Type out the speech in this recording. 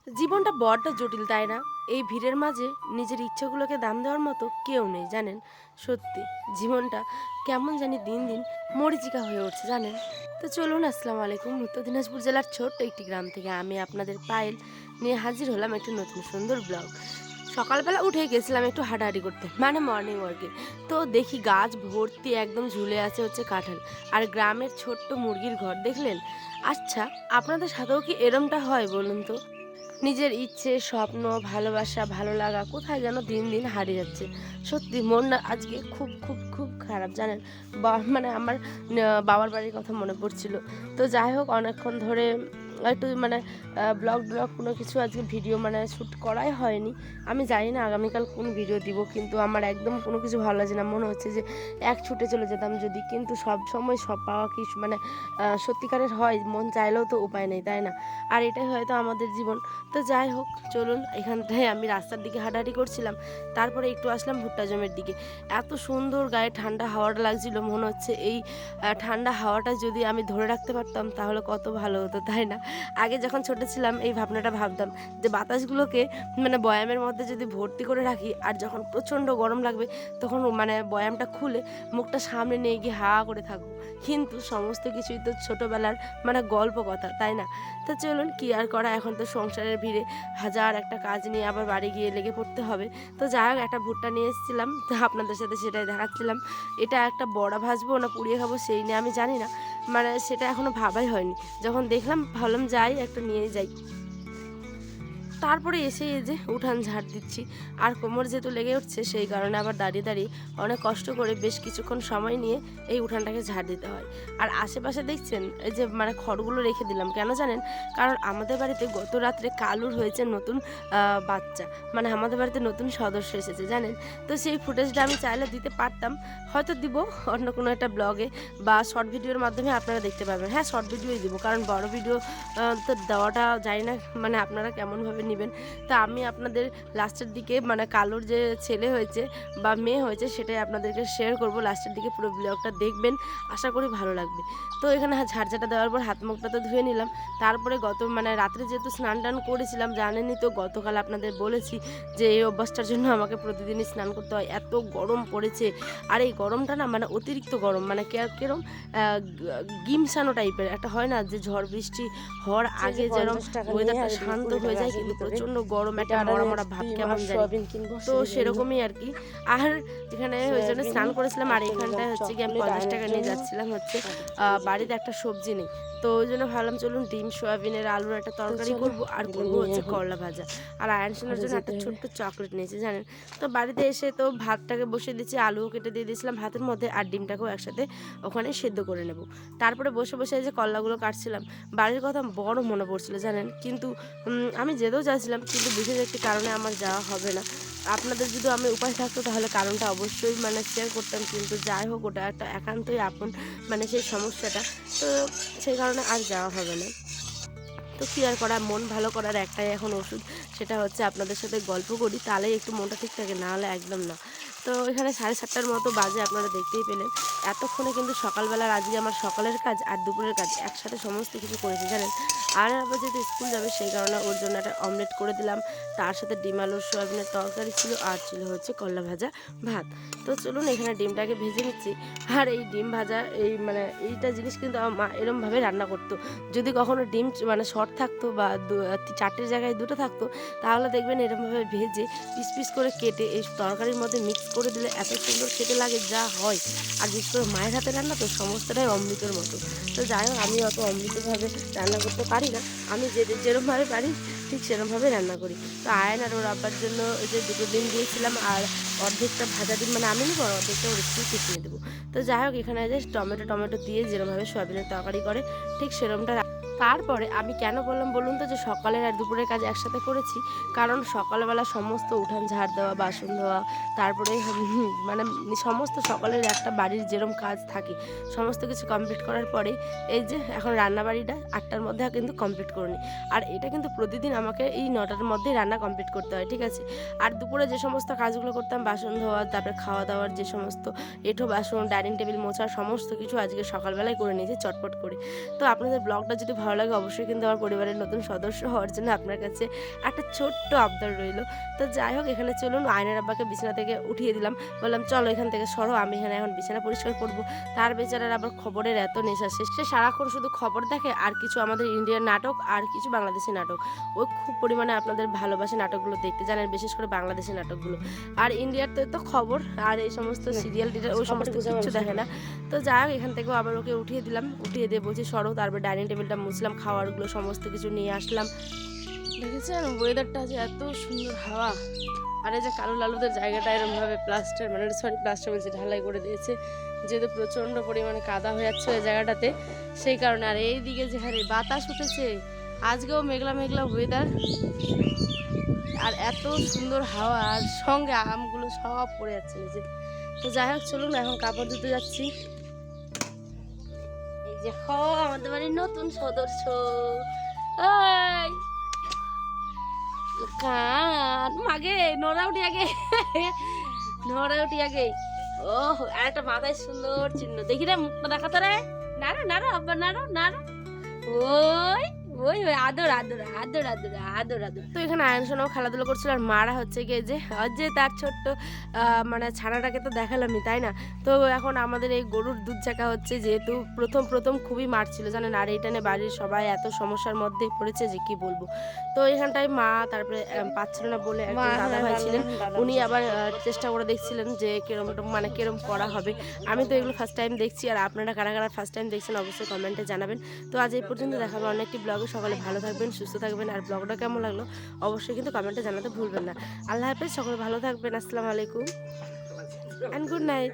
জীবনটা বড্ড জটিল, তাই না? এই ভিড়ের মাঝে নিজের ইচ্ছাগুলোকে দাম দেওয়ার মতো কেউ নেই, জানেন? সত্যি জীবনটা কেমন জানি দিন দিন মরীচিকা হয়ে উঠছে, জানেন? তো চলুন, আসসালামু আলাইকুম। উত্তর দিনাজপুর জেলার ছোট্ট একটি গ্রাম থেকে আমি আপনাদের পায়েল নিয়ে হাজির হলাম একটি নতুন সুন্দর ব্লগ। সকালবেলা উঠে গেছিলাম একটু হাঁটাহাঁটি করতে, মানে মর্নিং ওয়ার্কে। তো দেখি গাছ ভর্তি একদম ঝুলে আছে হচ্ছে কাঁঠাল, আর গ্রামের ছোট্ট মুরগির ঘর দেখলেন? আচ্ছা, আপনাদের সাথেও কি এরমটা হয় বলুন তো? নিজের ইচ্ছে, স্বপ্ন, ভালোবাসা, ভালো লাগা কোথায় যেন দিন দিন হারিয়ে যাচ্ছে। সত্যি মন না আজকে খুব খুব খুব খারাপ, জানেন? মানে আমার বাবার বাড়ির কথা মনে পড়ছিল। তো যাই হোক, অনেকক্ষণ ধরে একটু মানে ব্লগ ব্লগ কোনো কিছু আজকে ভিডিও মানে শ্যুট করাই হয়নি। আমি জানি না আগামীকাল কোন ভিডিও দিব, কিন্তু আমার একদম কোনো কিছু ভালো লাগছে না। মনে হচ্ছে যে এক ছুটে চলে যেতাম যদি, কিন্তু সব সময় সব পাওয়া কি মানে সত্যিকারের হয়? মন চাইলেও তো উপায় নেই, তাই না? আর এটাই হয়তো আমাদের জীবন। তো যাই হোক, চলুন, এখানটায় আমি রাস্তার দিকে হাঁটাহাঁটি করছিলাম। তারপরে একটু আসলাম ভুট্টা জমির দিকে। এত সুন্দর গায়ে ঠান্ডা হাওয়াটা লাগছিল, মনে হচ্ছে এই ঠান্ডা হাওয়াটা যদি আমি ধরে রাখতে পারতাম তাহলে কত ভালো হতো, তাই না? আগে যখন ছোট ছিলাম এই ভাবনাটা ভাবতাম যে বাতাসগুলোকে মানে বয়ামের মধ্যে যদি ভর্তি করে রাখি, আর যখন প্রচণ্ড গরম লাগবে তখন মানে বয়ামটা খুলে মুখটা সামনে নিয়ে গিয়ে হাওয়া করে থাকবো। কিন্তু সমস্ত কিছুই তো ছোটোবেলার মানে গল্প কথা, তাই না? তো চলুন, কি আর করা, এখন তো সংসারের ভিড়ে হাজার একটা কাজ নিয়ে আবার বাড়ি গিয়ে লেগে পড়তে হবে। তো যাই হোক, একটা ভুট্টা নিয়ে এসেছিলাম, তো আপনাদের সাথে সেটাই দেখাচ্ছিলাম। এটা একটা বড়া ভাজবো না পুড়িয়ে খাবো সেই নিয়ে আমি জানি না, মানে সেটা এখনও ভাবাই হয়নি। যখন দেখলাম ভাবলাম যাই একটা নিয়ে যাই। তারপরে এসে এই যে উঠান ঝাড় দিচ্ছি, আর কোমর যেহেতু লেগে উঠছে সেই কারণে আবার দাঁড়িয়ে দাঁড়িয়ে অনেক কষ্ট করে বেশ কিছুক্ষণ সময় নিয়ে এই উঠানটাকে ঝাড় দিতে হয়। আর আশেপাশে দেখছেন এই যে মানে খড়গুলো রেখে দিলাম, কেন জানেন? কারণ আমাদের বাড়িতে গত রাত্রে কালুর হয়েছে নতুন বাচ্চা, মানে আমাদের বাড়িতে নতুন সদস্য এসেছে, জানেন? তো সেই ফুটেজটা আমি চাইলে দিতে পারতাম, হয়তো দিব অন্য কোনো একটা ব্লগে বা শর্ট ভিডিওর মাধ্যমে আপনারা দেখতে পাবেন। হ্যাঁ, শর্ট ভিডিওই দিব, কারণ বড় ভিডিও তো দেওয়াটা জানি না মানে আপনারা কেমনভাবে নেবেন। তো আমি আপনাদের লাস্টের দিকে মানে কালোর যে ছেলে হয়েছে বা মেয়ে হয়েছে সেটাই আপনাদেরকে শেয়ার করব। লাস্টের দিকে পুরো ব্লগটা দেখবেন, আশা করি ভালো লাগবে। তো এখানে ঝাড়ঝাটা দেওয়ার পর হাত মুখটা তো ধুয়ে নিলাম। তারপরে মানে রাত্রে যেহেতু স্নান টান করেছিলাম, জানেনই তো, গতকাল আপনাদের বলেছি যে এই অভ্যাসটার জন্য আমাকে প্রতিদিনই স্নান করতে হয়, এত গরম পড়েছে। আর এই গরমটা না মানে অতিরিক্ত গরম, মানে কিরম গিমসানো টাইপের একটা হয় না, যে ঝড় বৃষ্টি হওয়ার আগে যেরকম ওয়েদারটা শান্ত হয়ে যায়, কিন্তু প্রচণ্ড গরম একটা মরা মরা ভাব কেমন জানি, তো সেরকমই আর কি। আর এখানে ওই জন্য স্নান করেছিলাম, আর এখানটায় হচ্ছে কি আমি 50 টাকা নিয়ে যাচ্ছিলাম হচ্ছে বাড়িতে একটা সবজি নেই, তো ওই জন্য ভাবলাম চলুন ডিম সয়াবিনের আলুর একটা তরকারি করব, আর করব হচ্ছে করলা ভাজা। আর আয়নসোনার জন্য একটা ছোট্ট চকলেট নিয়েছি, জানেন? তো বাড়িতে এসে তো ভাতটাকে বসিয়ে দিয়েছি, আলুও কেটে দিয়ে দিয়েছিলাম ভাতের মধ্যে, আর ডিমটাকেও একসাথে ওখানে সেদ্ধ করে নেব। তারপরে বসে বসে এই যে কলাগুলো কাটছিলাম, বাড়ির কথা বড় মনে পড়ছিল, জানেন? কিন্তু আমি যেতেও চাইছিলাম, কিন্তু বিশেষ একটি কারণে আমার যাওয়া হবে না। আপনাদের যদি আমি উপায় থাকতো তাহলে কারণটা অবশ্যই মানে শেয়ার করতাম, কিন্তু যাই হোক, ওটা একটা একান্তই আপন মানে সেই সমস্যাটা, তো সেই কারণে আর যাওয়া হবে না। তো কী আর করা, মন ভালো করার একটাই এখন ওষুধ, সেটা হচ্ছে আপনাদের সাথে গল্প করি, তাহলেই একটু মনটা ঠিক থাকে, না হলে একদম না। তো এখানে 7:30টার মতো বাজে, আপনারা দেখতেই পেলেন। এতক্ষণে কিন্তু সকালবেলার আজকে আমার সকালের কাজ আর দুপুরের কাজ একসাথে সমস্ত কিছু করেছি, জানেন? আর আবার যেহেতু স্কুল যাবে সেই কারণে ওর জন্য একটা অমলেট করে দিলাম, তার সাথে ডিম আলুর সয়াবিনের তরকারি ছিল, আর ছিল হচ্ছে করলা ভাজা ভাত। তো চলুন এখানে ডিমটাকে ভেজে নিচ্ছি। আর এই ডিম ভাজা এই মানে এইটা জিনিস কিন্তু আমার মা এরমভাবে রান্না করতো। যদি কখনো ডিম মানে শর্ট থাকতো বা 4টের জায়গায় 2টো থাকতো, তাহলে দেখবেন এরমভাবে ভেজে পিস পিস করে কেটে এই তরকারির মধ্যে মিক্স করে দিলে এত সুন্দর খেতে লাগে যা হয়। আর বিশেষ করে মায়ের হাতে রান্না তো সমস্তটাই অমৃতের মতো। তো যাই হোক, আমি অত অমৃতভাবে রান্না করতে পারি না, আমি যেরমভাবে পারি ঠিক সেরমভাবে রান্না করি। তো আয়ন আর ওর আব্বার জন্য ওই যে 2টো ডিম দিয়েছিলাম, আর অর্ধেকটা ভাজা ডিম মানে আমি নেবো, আর অর্ধেকটা ওর স্কুল টিফিনে দেবো। তো যাই হোক, এখানে যে টমেটো দিয়ে যেরমভাবে সয়াবিনের তরকারি করে ঠিক সেরমটা। তারপরে আমি কেন বললাম বলুন তো যে সকালের আর দুপুরের কাজ একসাথে করেছি, কারণ সকালবেলা সমস্ত উঠান ঝাড় দেওয়া, বাসন ধোয়া, তারপরে মানে সমস্ত সকালের একটা বাড়ির যেরকম কাজ থাকে সমস্ত কিছু কমপ্লিট করার পরেই এই যে এখন রান্নাবাড়িটা 8টার মধ্যে কিন্তু কমপ্লিট করে নিই। আর এটা কিন্তু প্রতিদিন আমাকে এই 9টার মধ্যেই রান্না কমপ্লিট করতে হয়, ঠিক আছে? আর দুপুরে যে সমস্ত কাজগুলো করতাম, বাসন ধোয়া, তারপরে খাওয়া দাওয়ার যে সমস্ত এঁঠো বাসন, ডাইনিং টেবিল মোছা, সমস্ত কিছু আজকে সকালবেলায় করে নিয়েছি চটপট করে। তো আপনাদের ব্লগটা যদি ভালো ভালো লাগে অবশ্যই কিন্তু আমার পরিবারের নতুন সদস্য হওয়ার জন্য আপনার কাছে একটা ছোট্ট আবদার রইল। তো যাই হোক, এখানে চলুন আয়নের আব্বাকে বিছানা থেকে উঠিয়ে দিলাম, বললাম চলো এখান থেকে সরো, আমি এখানে এখন বিছানা পরিষ্কার করব। তার বেচারার আবার খবরের এত নেশা, সে সারাক্ষণ শুধু খবর দেখে আর কিছু আমাদের ইন্ডিয়ান নাটক আর কিছু বাংলাদেশি নাটক। ও খুব পরিমাণে আপনাদের ভালোবাসে নাটকগুলো দেখতে, জানেন, বিশেষ করে বাংলাদেশি নাটকগুলো। আর ইন্ডিয়ার তো খবর আর এই সমস্ত সিরিয়াল টিরিয়াল ওই সমস্ত কিছু দেখে না। তো যাই হোক, এখান থেকেও আবার ওকে উঠিয়ে দিলাম, উঠিয়ে দিয়ে বলছি সরো। তারপর ডাইনিং টেবিলটা মুছলাম, খাওয়ারগুলো সমস্ত কিছু নিয়ে আসলাম। দেখেছেন ওয়েদারটা যে এত সুন্দর হাওয়া, আর এই যে কালো লালুদের জায়গাটা এরকমভাবে প্লাস্টার বলছে ঢালাই করে দিয়েছে, যেহেতু প্রচণ্ড পরিমাণে কাদা হয়ে যাচ্ছে ওই জায়গাটাতে, সেই কারণে। আর এইদিকে যে হারে বাতাস উঠেছে, আজকেও মেঘলা মেঘলা ওয়েদার, আর এত সুন্দর হাওয়া, আর সঙ্গে আমগুলো সব পড়ে যাচ্ছে নিচে। তো যাই হোক, চলুন এখন কাপড় ধুতে যাচ্ছি। এই যে আমাদের বাড়ির নতুন সদস্য, ওই কান মাগে নড়া উঠি আগে, নড়া উঠি আগে। ও আর একটা মাথায় সুন্দর চিহ্ন, দেখি রে মুখটা দেখাতো রে, নাড়ো নাড়ো আব্বা নাড়ো নাড়ো, ওই ওই ওই আদর আদর আদর আদর আদর আদর। তো এখানে আয়ন সোনাও খেলাধুলো করছিল, আর মারা হচ্ছে গিয়ে যে তার ছোট্ট মানে ছানাটাকে তো দেখালামই, তাই না? তো এখন আমাদের এই গরুর দুধ ঝাঁকা হচ্ছে, যেহেতু প্রথম খুবই মারছিল, জানেন। আর এইটানে বাড়ির সবাই এত সমস্যার মধ্যে পড়েছে যে কি বলবো। তো এখানটায় মা, তারপরে পাচ্ছিল না বলে একজন দাদা ভাই ছিলেন, উনি আবার চেষ্টা করে দেখছিলেন যে কেরম করা হবে। আমি তো এগুলো ফার্স্ট টাইম দেখছি, আর আপনারা কারা কারা ফার্স্ট টাইম দেখছেন অবশ্যই কমেন্টে জানাবেন। তো আজ এই পর্যন্ত দেখাবো অন্য একটি ব্লগে। সকলে ভালো থাকবেন, সুস্থ থাকবেন, আর ব্লগটা কেমন লাগলো অবশ্যই কিন্তু কমেন্টে জানাতে ভুলবেন না। আল্লাহ হাফেজ, সকলে ভালো থাকবেন। আসসালামু আলাইকুম অ্যান্ড গুড নাইট।